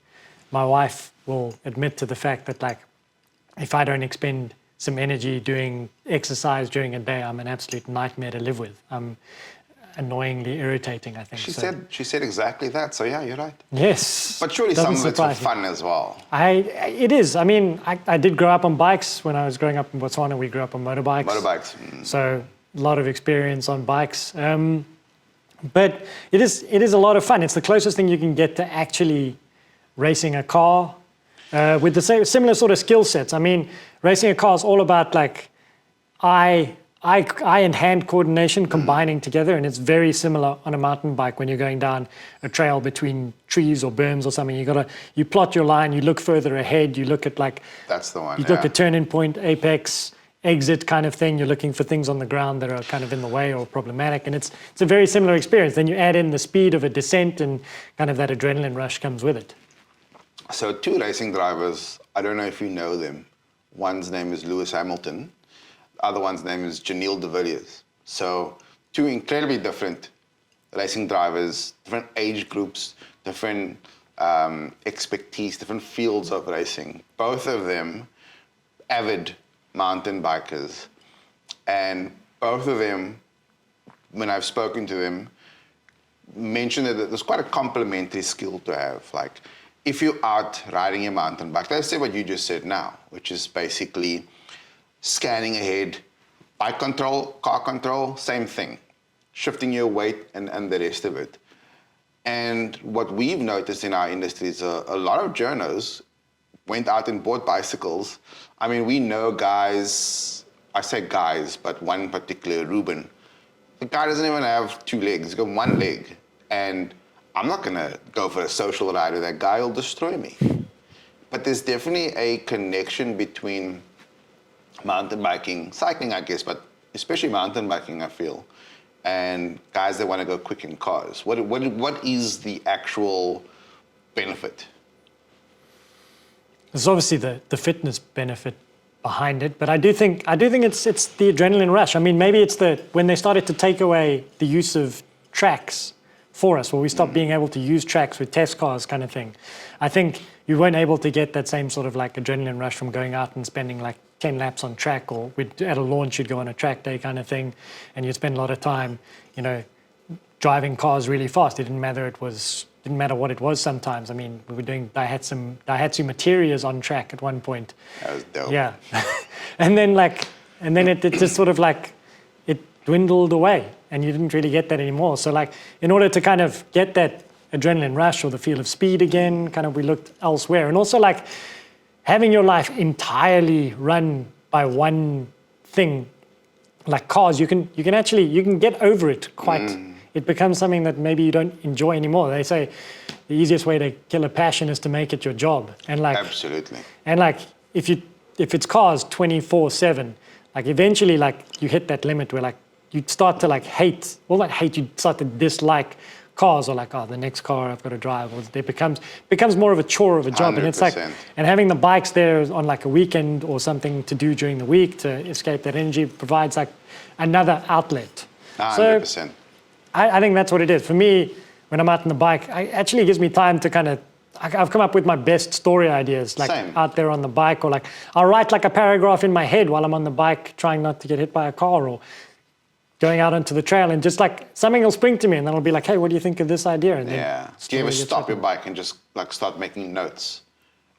my wife will admit to the fact that like if I don't expend some energy doing exercise during a day, I'm an absolute nightmare to live with. I'm annoyingly irritating, I think. She said exactly that, so yeah, you're right. Yes. But surely some of it's for fun as well. It is. I mean, I did grow up on bikes. When I was growing up in Botswana, we grew up on motorbikes. Motorbikes. So a lot of experience on bikes. But it is a lot of fun. It's the closest thing you can get to actually racing a car with the same similar sort of skill sets. I mean, racing a car is all about like eye and hand coordination combining together, and it's very similar on a mountain bike when you're going down a trail between trees or berms or something. You plot your line, you look further ahead, you look at like That's the one. you look at turning point, apex, exit kind of thing. You're looking for things on the ground that are kind of in the way or problematic, and it's a very similar experience. Then you add in the speed of a descent, and kind of that adrenaline rush comes with it. So 2 racing drivers, I don't know if you know them. One's name is Lewis Hamilton. The other one's name is Janelle de Villiers. So 2 incredibly different racing drivers, different age groups, different expertise, different fields of racing. Both of them avid mountain bikers. And both of them, when I've spoken to them, mentioned that there's quite a complementary skill to have. Like, if you're out riding your mountain bike, let's say what you just said now, which is basically scanning ahead, bike control, car control, same thing. Shifting your weight and the rest of it. And what we've noticed in our industry is a lot of journos went out and bought bicycles. I mean, we know guys, I say guys, but one in particular, Ruben. The guy doesn't even have 2 legs, he's got 1 leg. And I'm not gonna go for a social ride with that guy, he'll destroy me. But there's definitely a connection between mountain biking, cycling I guess, but especially mountain biking I feel, and guys that wanna go quick in cars. What is the actual benefit? There's obviously the fitness benefit behind it, but I do think it's the adrenaline rush. I mean, maybe it's when they started to take away the use of tracks for us, where we stopped being able to use tracks with test cars kind of thing. I think you weren't able to get that same sort of like adrenaline rush from going out and spending like 10 laps on track, or at a launch you'd go on a track day kind of thing, and you'd spend a lot of time, driving cars really fast. It didn't matter what it was sometimes. I mean, we were doing Daihatsu Materias on track at one point. That was dope. Yeah. and then it just sort of like, it dwindled away, and you didn't really get that anymore. So like, in order to kind of get that adrenaline rush or the feel of speed again, kind of we looked elsewhere. And also like having your life entirely run by one thing, like cars, you can get over it quite. It becomes something that maybe you don't enjoy anymore. They say the easiest way to kill a passion is to make it your job. And like, absolutely. And like, if it's cars 24/7, like eventually like you hit that limit where like you start to like hate, well not hate, you start to dislike cars, or like, oh, the next car I've got to drive, or it becomes more of a chore of a job. 100%. And it's like, and having the bikes there on like a weekend or something to do during the week to escape that energy provides like another outlet. 100%. So I think that's what it is. For me, when I'm out on the bike, it actually gives me time to kind of, I've come up with my best story ideas, like Same. out there on the bike, or like I'll write like a paragraph in my head while I'm on the bike trying not to get hit by a car, or going out onto the trail, and just like something will spring to me, and then I'll be like, hey, what do you think of this idea? And Yeah. Do you ever stop your bike and just like start making notes,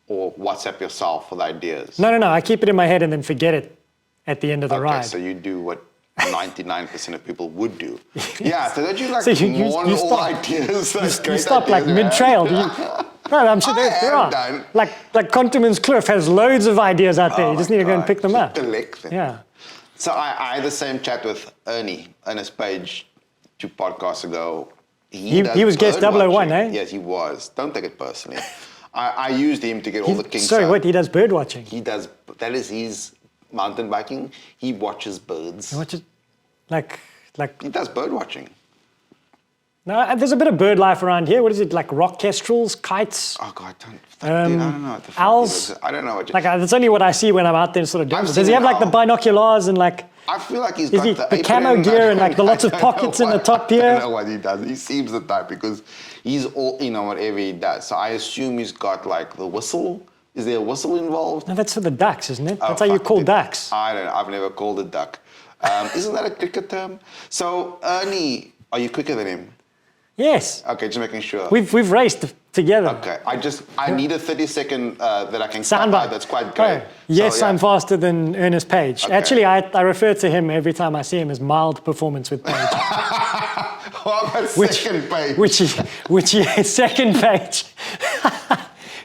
or WhatsApp yourself with ideas? No. I keep it in my head and then forget it at the end of the Okay, ride. so you do what 99% of people would do. Yeah, so don't you like So you all stop. ideas? You stop like mid-trail. No, I'm sure there are. Done. Like Conterman's Cliff has loads of ideas out there. You just need to go and pick them up. Collect them. Yeah. So I had the same chat with Ernest Page 2 podcasts ago. He was guest bird 001, watching. eh? Yes, he was. Don't take it personally. I used him to get all the kinks Sorry, out. what? He does bird watching? He does. That is his mountain biking. He watches birds. He watches, like. He does bird watching. No, there's a bit of bird life around here. What is it, like rock kestrels, kites? Oh God, dude, I don't know what the fuck owls? it is. I don't know what. Like that's only what I see when I'm out there sort of doing. I've Does seen he have an like the owl. binoculars and like? I feel like he's Is got he the the apron camo and gear and like the lots of I don't pockets know in the what- top I here? don't know what he does. He seems the type because he's all in on whatever he does. So I assume he's got like the whistle. Is there a whistle involved? No, that's for the ducks, isn't it? Oh, That's how you fuck, call dude. ducks. I don't know. I've never called a duck. Isn't that a cricket term? So Ernie, are you quicker than him? Yes. Okay, just making sure. We've raced together. Okay, I need a 30-second that I can Soundbite. cut out. That's quite great. Oh, yes, So, yeah. I'm faster than Ernest Page. Okay. Actually, I refer to him every time I see him as mild performance with Page. What about second page? Which second page.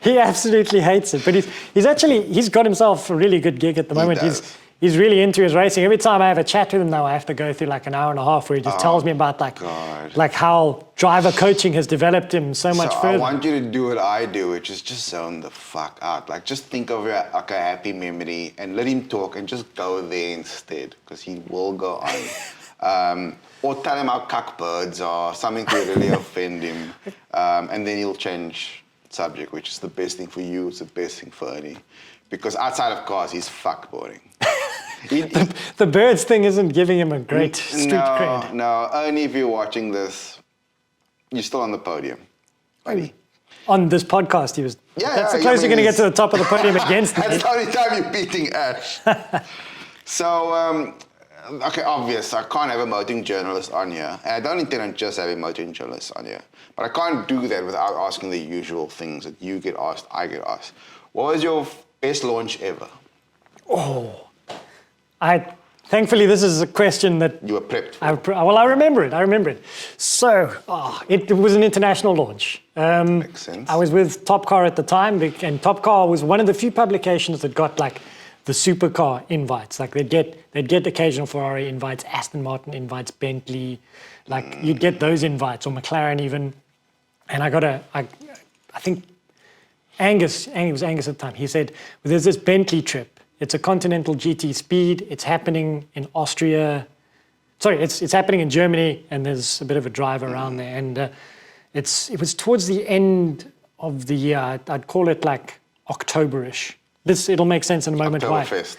He absolutely hates it, but he's got himself a really good gig at the moment. Does. He's really into his racing. Every time I have a chat with him now, I have to go through like an hour and a half where he just tells me about like how driver coaching has developed him so much further. I want you to do what I do, which is just zone the fuck out. Like, just think of like a happy memory and let him talk and just go there instead, because he will go on. Or tell him how cuck birds are, something to really offend him, and then he'll change subject, which is the best thing for you, it's the best thing for Ernie. Because outside of cars, he's fuck boring. The birds thing isn't giving him a great street cred. No, Ernie, if you're watching this, you're still on the podium, buddy. On this podcast, he was. That's the yeah, closest you're going to get to the top of the podium against me. That's the only time you're beating Ash. So, okay, obvious. I can't have a motoring journalist on here. And I don't intend on just having motoring journalists on here. But I can't do that without asking the usual things that you get asked, I get asked. What was your best launch ever? Thankfully, this is a question that you were prepped for. I remember it. So, it was an international launch. Makes sense. I was with Top Car at the time, and Top Car was one of the few publications that got like the supercar invites. Like they'd get occasional Ferrari invites, Aston Martin invites, Bentley. Like you'd get those invites, or McLaren even. And I think Angus, it was Angus at the time, he said, well, there's this Bentley trip. It's a Continental GT Speed. It's happening in Austria. Sorry, it's happening in Germany, and there's a bit of a drive around there. And it was towards the end of the year. I'd call it like October-ish. It'll make sense in a moment why. Oktoberfest.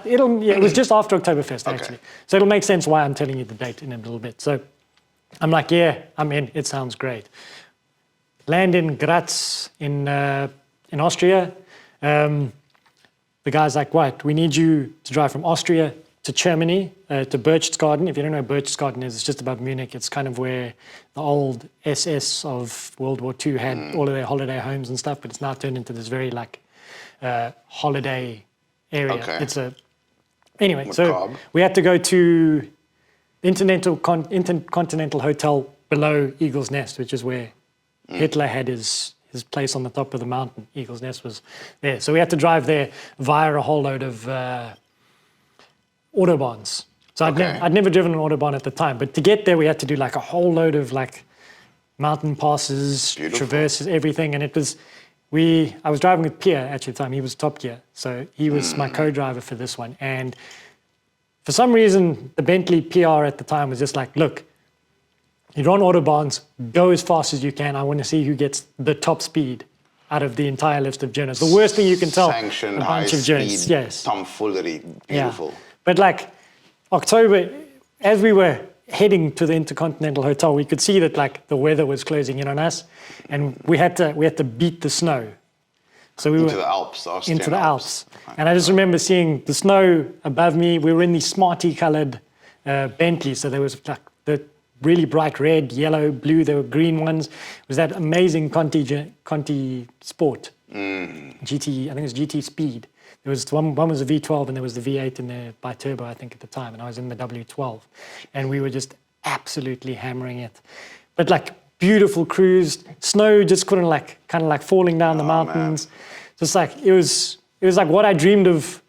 It was just after Oktoberfest, Okay. actually. So it'll make sense why I'm telling you the date in a little bit. So I'm like, yeah, I'm in. It sounds great. Land in Graz in Austria. The guy's like, what? We need you to drive from Austria to Germany, to Berchtesgaden. If you don't know where Berchtesgaden is, it's just above Munich. It's kind of where the old SS of World War II had all of their holiday homes and stuff, but it's now turned into this very like holiday area. Okay. Anyway, so Macabre. we had to go to the Intercontinental Hotel below Eagle's Nest, which is where Hitler had his place on the top of the mountain. Eagle's Nest was there. So we had to drive there via a whole load of autobahns. So I'd never driven an autobahn at the time, but to get there we had to do like a whole load of like mountain passes, traverses, everything. And I was driving with Pierre actually at the time. He was Top Gear. So he was my co-driver for this one. And for some reason, the Bentley PR at the time was just like, look, you're on autobahns, go as fast as you can. I want to see who gets the top speed out of the entire list of journeys. The worst thing you can tell Sanctioned, a bunch of journeys. Yes. Tomfoolery, beautiful. Yeah. But like October, as we were heading to the Intercontinental Hotel, we could see that like the weather was closing in on us, and we had to beat the snow. So we into the Alps, Austrian into the Alps. And I just remember seeing the snow above me. We were in these smarty-colored Bentleys, so there was like the really bright red, yellow, blue. There were green ones. It was that amazing Conti Sport GT. I think it was GT Speed. There was one was a V12 and there was the V8 in there bi-turbo, I think, at the time. And I was in the W12, and we were just absolutely hammering it. But like beautiful cruise, snow just couldn't kind of falling down the mountains. Just like it was like what I dreamed of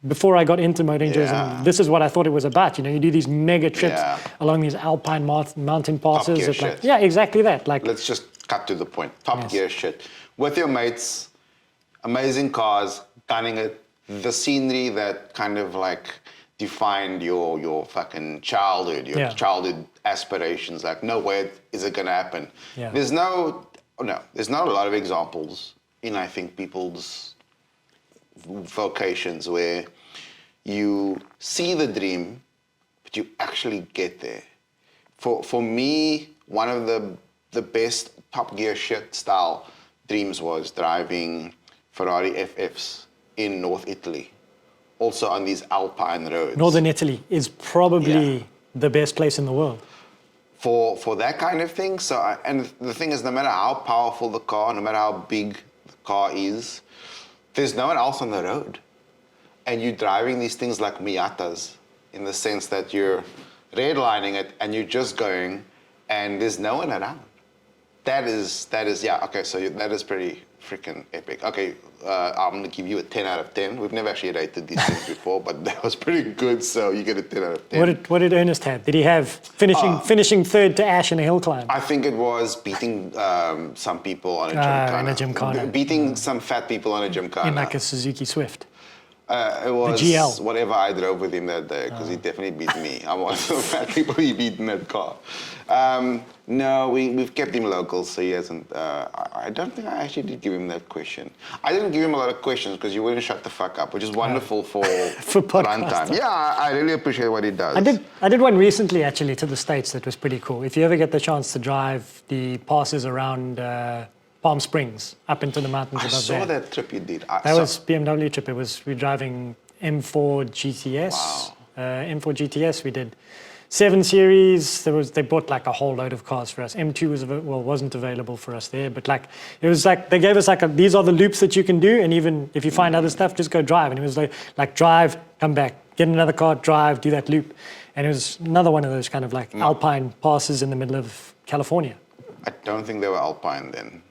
before I got into motoring journalism. This is what I thought it was about. You know, you do these mega trips along these alpine mountain passes. Top gear shit. Yeah, exactly that. Like, let's just cut to the point. Top gear shit. With your mates, amazing cars, gunning it, the scenery that kind of like defined your fucking childhood, your childhood aspirations. Like, no way is it gonna happen. Yeah. There's not a lot of examples in, I think, people's vocations where you see the dream, but you actually get there. For me, one of the best Top Gear shit style dreams was driving Ferrari FFs in North Italy, also on these alpine roads. Northern Italy is probably the best place in the world. For that kind of thing. So, and the thing is, no matter how powerful the car, no matter how big the car is, there's no one else on the road. And you're driving these things like Miatas, in the sense that you're redlining it and you're just going and there's no one around. That is yeah. Okay, so that is pretty freaking epic. Okay, I'm gonna give you a 10 out of 10. We've never actually rated these things before, but that was pretty good. So you get a 10 out of 10. What did Ernest have? Did he have finishing third to Ash in a hill climb? I think it was beating some people on a gymkhana. In a gymkhana. Beating some fat people on a gymkhana. In like a Suzuki Swift. It was the GL. whatever I drove with him that day, because he definitely beat me. I'm one of the fat people he beat in that car. No, we've kept him local, so he hasn't. I don't think I actually did give him that question. I didn't give him a lot of questions because you wouldn't shut the fuck up, which is wonderful for runtime. Yeah, I really appreciate what he does. I did one recently actually to the States that was pretty cool. If you ever get the chance to drive the passes around Palm Springs up into the mountains above there. I saw that trip you did. That was BMW trip. We're driving M4 GTS. Wow. M4 GTS. We did 7 Series. They bought like a whole load of cars for us. M2 wasn't available for us there, but like it was like they gave us like these are the loops that you can do, and even if you find other stuff, just go drive. And it was like drive, come back, get another car, drive, do that loop, and it was another one of those kind of like alpine passes in the middle of California. I don't think they were alpine then.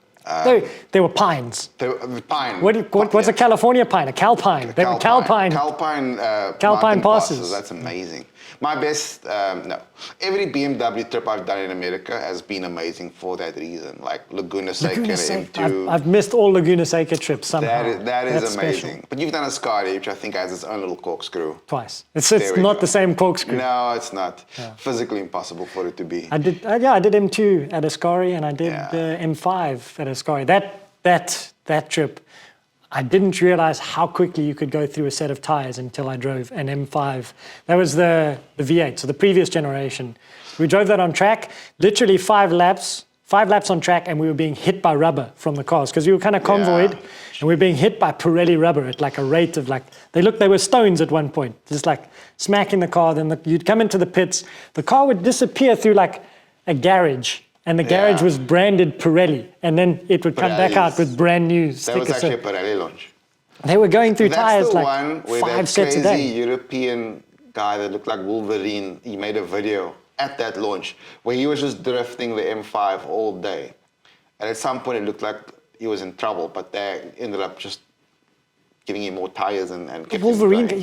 They were pines. They were pine. What's a California pine? A calpine. They were calpine. Calpine passes. That's amazing. My best, no. Every BMW trip I've done in America has been amazing for that reason. Like Laguna Seca, M2. I've missed all Laguna Seca trips somehow. That is That's amazing. special. But you've done a Scotty, which I think has its own little corkscrew. Twice. It's not the same corkscrew. No, it's not. Yeah. Physically impossible for it to be. I did M2 at Ascari, and I did M5 at Ascari. That trip, I didn't realize how quickly you could go through a set of tires until I drove an M5. That was the V8, so the previous generation. We drove that on track, literally 5 laps on track, and we were being hit by rubber from the cars because we were kind of convoyed, and we were being hit by Pirelli rubber at like a rate of like, they were stones at one point, just like smacking the car. Then you'd come into the pits, the car would disappear through like a garage. And the garage was branded Pirelli, and then it would come back out with brand new stickers. That was actually a Pirelli launch. They were going through tires That's the like one where 5 sets a that day. crazy European guy that looked like Wolverine, he made a video at that launch where he was just drifting the M5 all day. And at some point it looked like he was in trouble, but they ended up just giving him more tires and kept Wolverine, him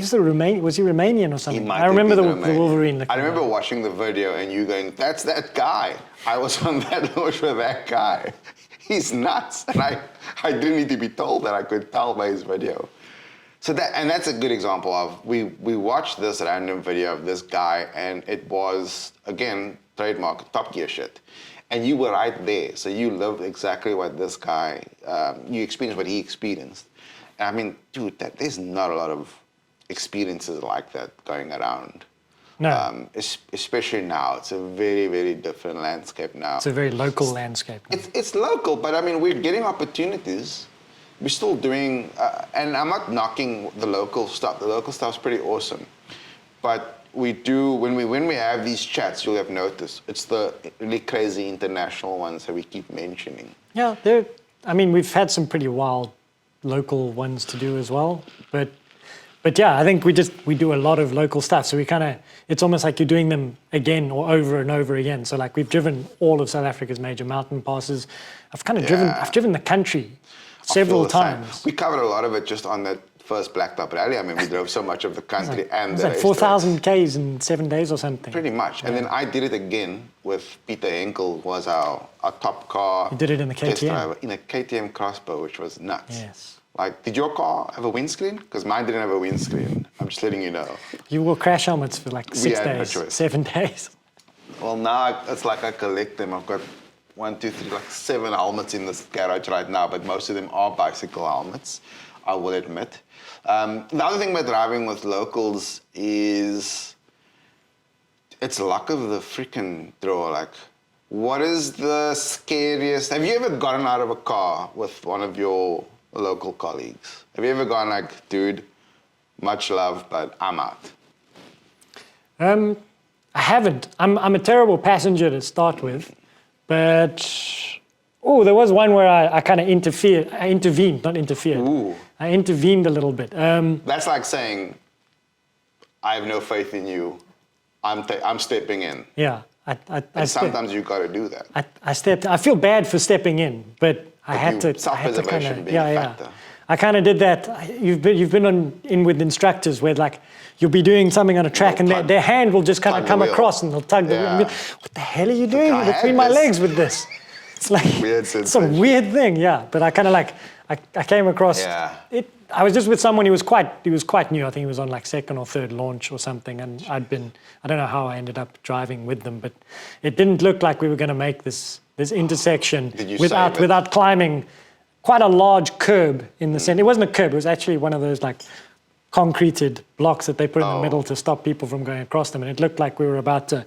was he Romanian or something? I remember the Wolverine. I remember watching the video and you going, that's that guy. I was on that launch with that guy. He's nuts. And I didn't need to be told that. I could tell by his video. So that's a good example of, we watched this random video of this guy, and it was, again, trademark Top Gear shit. And you were right there. So you lived exactly what this guy, you experienced what he experienced. I mean, dude, there's not a lot of experiences like that going around. No. Especially now. It's a very, very different landscape now. It's a very local landscape. It's local, but I mean, we're getting opportunities. We're still doing, and I'm not knocking the local stuff. The local stuff's pretty awesome. But we do, when we have these chats, you'll have noticed, it's the really crazy international ones that we keep mentioning. Yeah, we've had some pretty wild local ones to do as well, but yeah, I think we do a lot of local stuff, so it's almost like you're doing them again or over and over again. So like we've driven all of South Africa's major mountain passes. I've driven the country several times. We covered a lot of it just on that first Blacktop rally. I mean, we drove so much of the country and the 4,000 Ks in 7 days or something. Pretty much. Yeah. And then I did it again with Peter Henkel, was our top car. You did it in the KTM? Driver, in a KTM Crossbow, which was nuts. Yes. Like, did your car have a windscreen? Because mine didn't have a windscreen. I'm just letting you know. You wore crash helmets for like 6 days, no 7 days. Well, now it's like I collect them. I've got 1, 2, 3, like 7 helmets in this garage right now, but most of them are bicycle helmets, I will admit. The other thing about driving with locals is it's luck of the freaking draw. Like, what is the scariest? Have you ever gotten out of a car with one of your local colleagues? Have you ever gone like, dude, much love, but I'm out? I haven't. I'm a terrible passenger to start with, but there was one where I kind of intervened, not interfered. Ooh. I intervened a little bit. That's like saying, I have no faith in you. I'm stepping in. Yeah. And sometimes you got to do that. I stepped. I feel bad for stepping in, but I had to. Self-preservation being a factor. I kind of did that. You've been in with instructors where like you'll be doing something on a track and their hand will just kind of come across and they'll tug the wheel. What the hell are you doing between my legs with this? It's like it's a weird thing, yeah. But I kind of like I came across it. I was just with someone who was quite new. I think he was on like second or third launch or something, and I don't know how I ended up driving with them, but it didn't look like we were going to make this intersection without climbing quite a large curb in the center. It wasn't a curb; it was actually one of those like concreted blocks that they put in the middle to stop people from going across them, and it looked like we were about to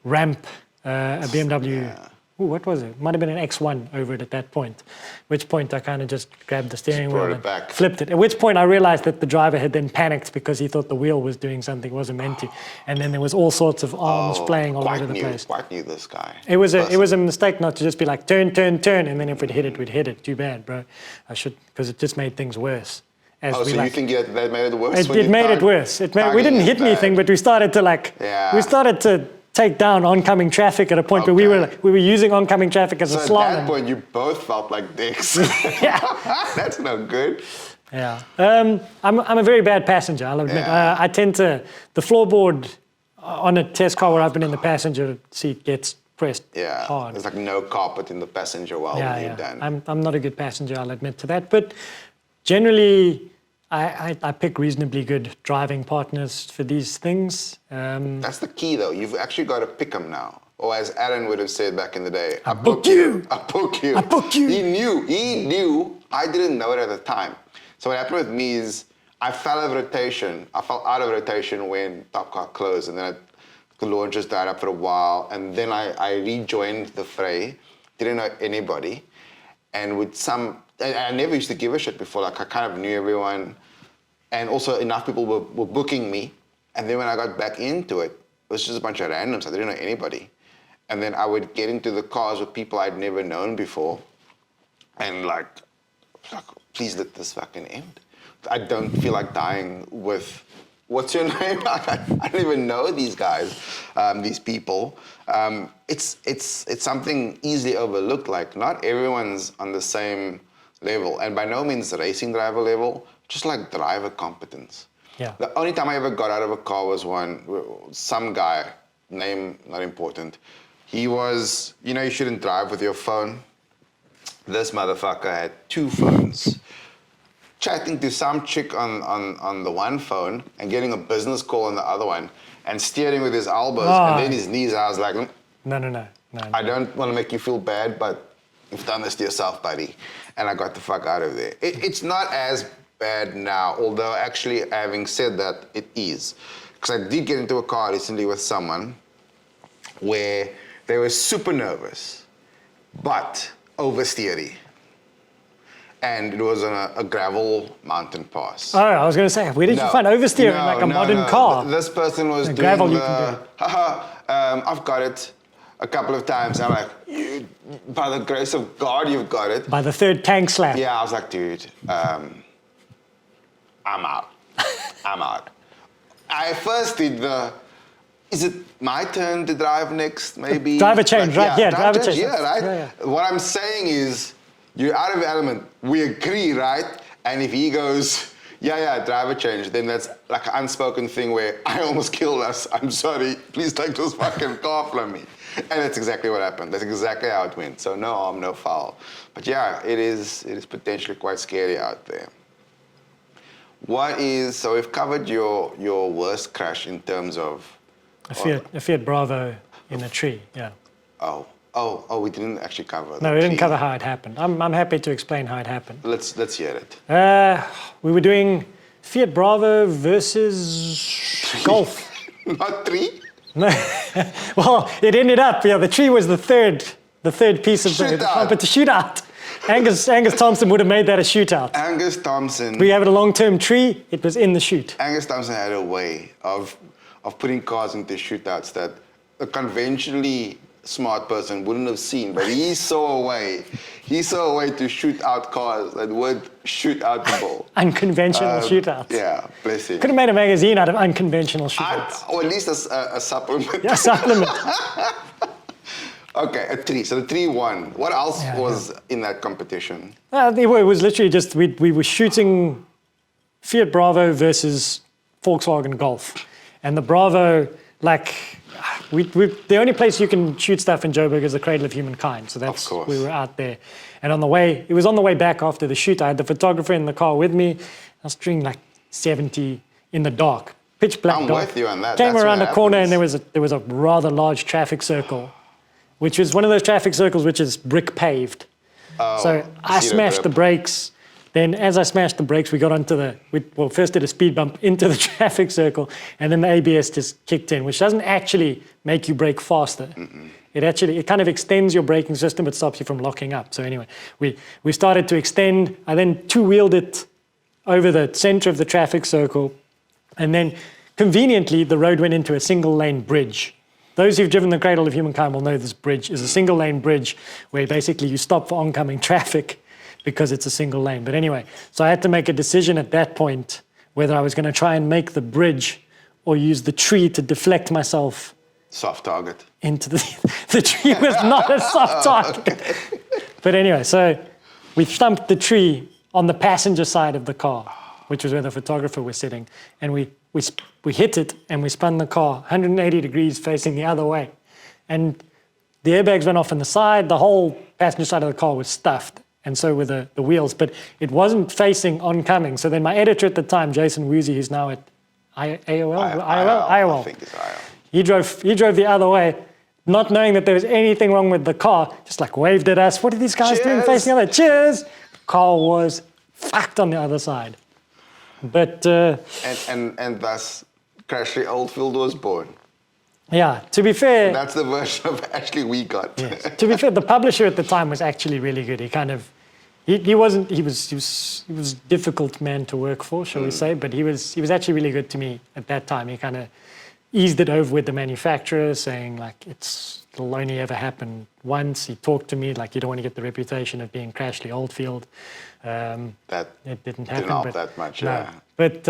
ramp a BMW. Yeah. Ooh, what was it? Might have been an X1 over it at that point. At which point I kind of just grabbed the steering wheel and flipped it. At which point I realized that the driver had then panicked because he thought the wheel was doing something it wasn't meant to. And then there was all sorts of arms flying all over the place. Quite new, this guy. It was a mistake not to just be like, turn, turn, turn. And then if we'd hit it, we'd hit it. Too bad, bro. Because it just made things worse. You think that made it worse? It made it worse. We didn't hit anything, but we started to take down oncoming traffic at a point where we were using oncoming traffic as a slalom. At that point, you both felt like dicks. Yeah. That's no good. Yeah. I'm a very bad passenger, I'll admit. I tend to, the floorboard on a test car where I've been in the passenger seat gets pressed hard. There's like no carpet in the passenger while you're done. I'm not a good passenger, I'll admit to that. But generally, I pick reasonably good driving partners for these things. That's the key, though. You've actually got to pick them now. Or as Aaron would have said back in the day, I book you. I book you. I book you. He knew. I didn't know it at the time. So what happened with me is I fell out of rotation when Top Car closed, and then the launches died up for a while, and then I rejoined the fray. Didn't know anybody, and I never used to give a shit before. Like I kind of knew everyone. And also enough people were booking me. And then when I got back into it, it was just a bunch of randoms. I didn't know anybody. And then I would get into the cars with people I'd never known before. And like please let this fucking end. I don't feel like dying with, what's your name? I don't even know these guys, these people. It's something easily overlooked. Like not everyone's on the same level. And by no means racing driver level, just like driver competence. Yeah. The only time I ever got out of a car was some guy, name not important. He was, you shouldn't drive with your phone. This motherfucker had 2 phones. Chatting to some chick on the one phone and getting a business call on the other one and steering with his elbows and then his knees. I was like, No. I don't want to make you feel bad, but you've done this to yourself, buddy. And I got the fuck out of there. It's not as bad now, although actually having said that, it is. Because I did get into a car recently with someone where they were super nervous, but oversteery. And it was on a gravel mountain pass. Oh, I was going to say, where did you find oversteering like a modern car? This person was doing gravel I've got it a couple of times. I'm like, by the grace of God, you've got it. By the third tank slap. Yeah, I was like, dude, I'm out. I'm out. I first did is it my turn to drive next, maybe? Driver change, right? Yeah, driver change. Yeah, right? Yeah. What I'm saying is, you're out of your element. We agree, right? And if he goes, driver change, then that's like an unspoken thing where I almost killed us. I'm sorry. Please take this fucking car from me. And that's exactly what happened. That's exactly how it went. So no harm, no foul. But yeah, it is potentially quite scary out there. So we've covered your worst crash in terms of... A Fiat Bravo in a tree, yeah. Oh, we didn't actually cover that. No, we didn't cover how it happened. I'm happy to explain how it happened. Let's hear it. We were doing Fiat Bravo versus Golf. Not 3? No. Well, it ended up, the tree was the third piece of the competition shootout. Angus Thompson would have made that a shootout. Angus Thompson. We have a long-term tree, it was in the shoot. Angus Thompson had a way of putting cars into shootouts that conventionally smart person wouldn't have seen, but he saw a way. He saw a way to shoot out cars that would shoot out the ball. Unconventional shootouts. Yeah, bless him. Could have made a magazine out of unconventional shootouts. Or at least a supplement. Yeah, supplement. Okay, a 3. So the 3 won. What else was in that competition? It was literally just, we were shooting Fiat Bravo versus Volkswagen Golf. And the Bravo, like, the only place you can shoot stuff in Joburg is the Cradle of Humankind. So that's, we were out there. And it was on the way back after the shoot. I had the photographer in the car with me. I was doing like 70 in the dark, pitch black I'm dark. with you on that. Came around a corner and there was a rather large traffic circle, which was one of those traffic circles which is brick paved. So I smashed the brakes. Then as I smashed the brakes, we got onto first did a speed bump into the traffic circle, and then the ABS just kicked in, which doesn't actually make you brake faster. It kind of extends your braking system, but stops you from locking up. So anyway, we started to extend. I then two-wheeled it over the center of the traffic circle, and then conveniently, the road went into a single-lane bridge. Those who've driven the Cradle of Humankind will know this bridge is a single-lane bridge where basically you stop for oncoming traffic because it's a single lane. But anyway, so I had to make a decision at that point whether I was going to try and make the bridge or use the tree to deflect myself. Soft target. Into the tree was not a soft target. Okay. But anyway, so we thumped the tree on the passenger side of the car, which was where the photographer was sitting. And we hit it and we spun the car 180 degrees facing the other way. And the airbags went off on the side. The whole passenger side of the car was stuffed. And so were the wheels, but it wasn't facing oncoming. So then my editor at the time, Jason Woozy, who's now at IOL? I think it's IOL. He drove the other way, not knowing that there was anything wrong with the car, just like waved at us. What are these guys doing facing the other? Cheers! The car was fucked on the other side. But and thus Ashley Oldfield was born. Yeah, to be fair... That's the version of Ashley we got. Yes. To be fair, the publisher at the time was actually really good. He was a difficult man to work for, shall we say, but he was actually really good to me at that time. He kind of eased it over with the manufacturer, saying like, it'll only ever happen once. He talked to me like, you don't want to get the reputation of being Ashley Oldfield. That it didn't happen. Didn't help that much, no. yeah. But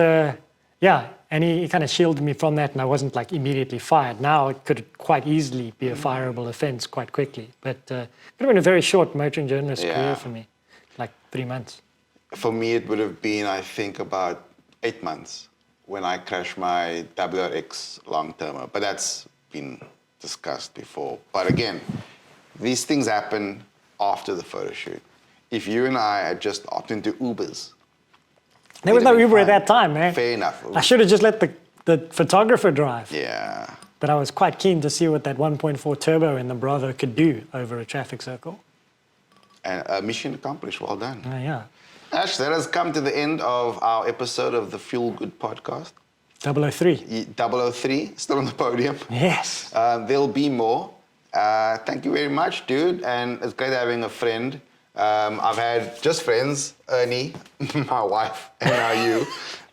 yeah, and he kind of shielded me from that, and I wasn't like immediately fired. Now it could quite easily be a fireable offence quite quickly. But it would have been a very short motoring journalist career for me, like 3 months. For me, it would have been, I think, about 8 months when I crashed my WRX long-termer. But that's been discussed before. But again, these things happen after the photo shoot. If you and I had just opted into Ubers, there was no Uber at that time, man. Fair enough. I should have just let the photographer drive. Yeah. But I was quite keen to see what that 1.4 turbo in the Bravo could do over a traffic circle. And mission accomplished. Well done. Yeah. Ash, that has come to the end of our episode of the Feel Good podcast. 003. 003, still on the podium. Yes. There'll be more. Thank you very much, dude. And it's great having a friend. I've had just friends, Ernie, my wife, and now you.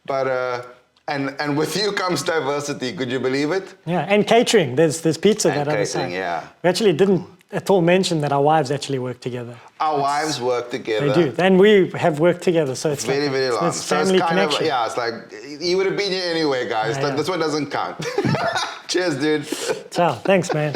But and with you comes diversity. Could you believe it? Yeah, and catering. There's pizza and that other side. Yeah. We actually didn't at all mention that our wives actually work together. Our wives work together. They do, and we have worked together. So it's very, like, very long. It's family so it's connection. It's like you would have been here anyway, guys. Yeah. This one doesn't count. Cheers, dude. Ciao. Thanks, man.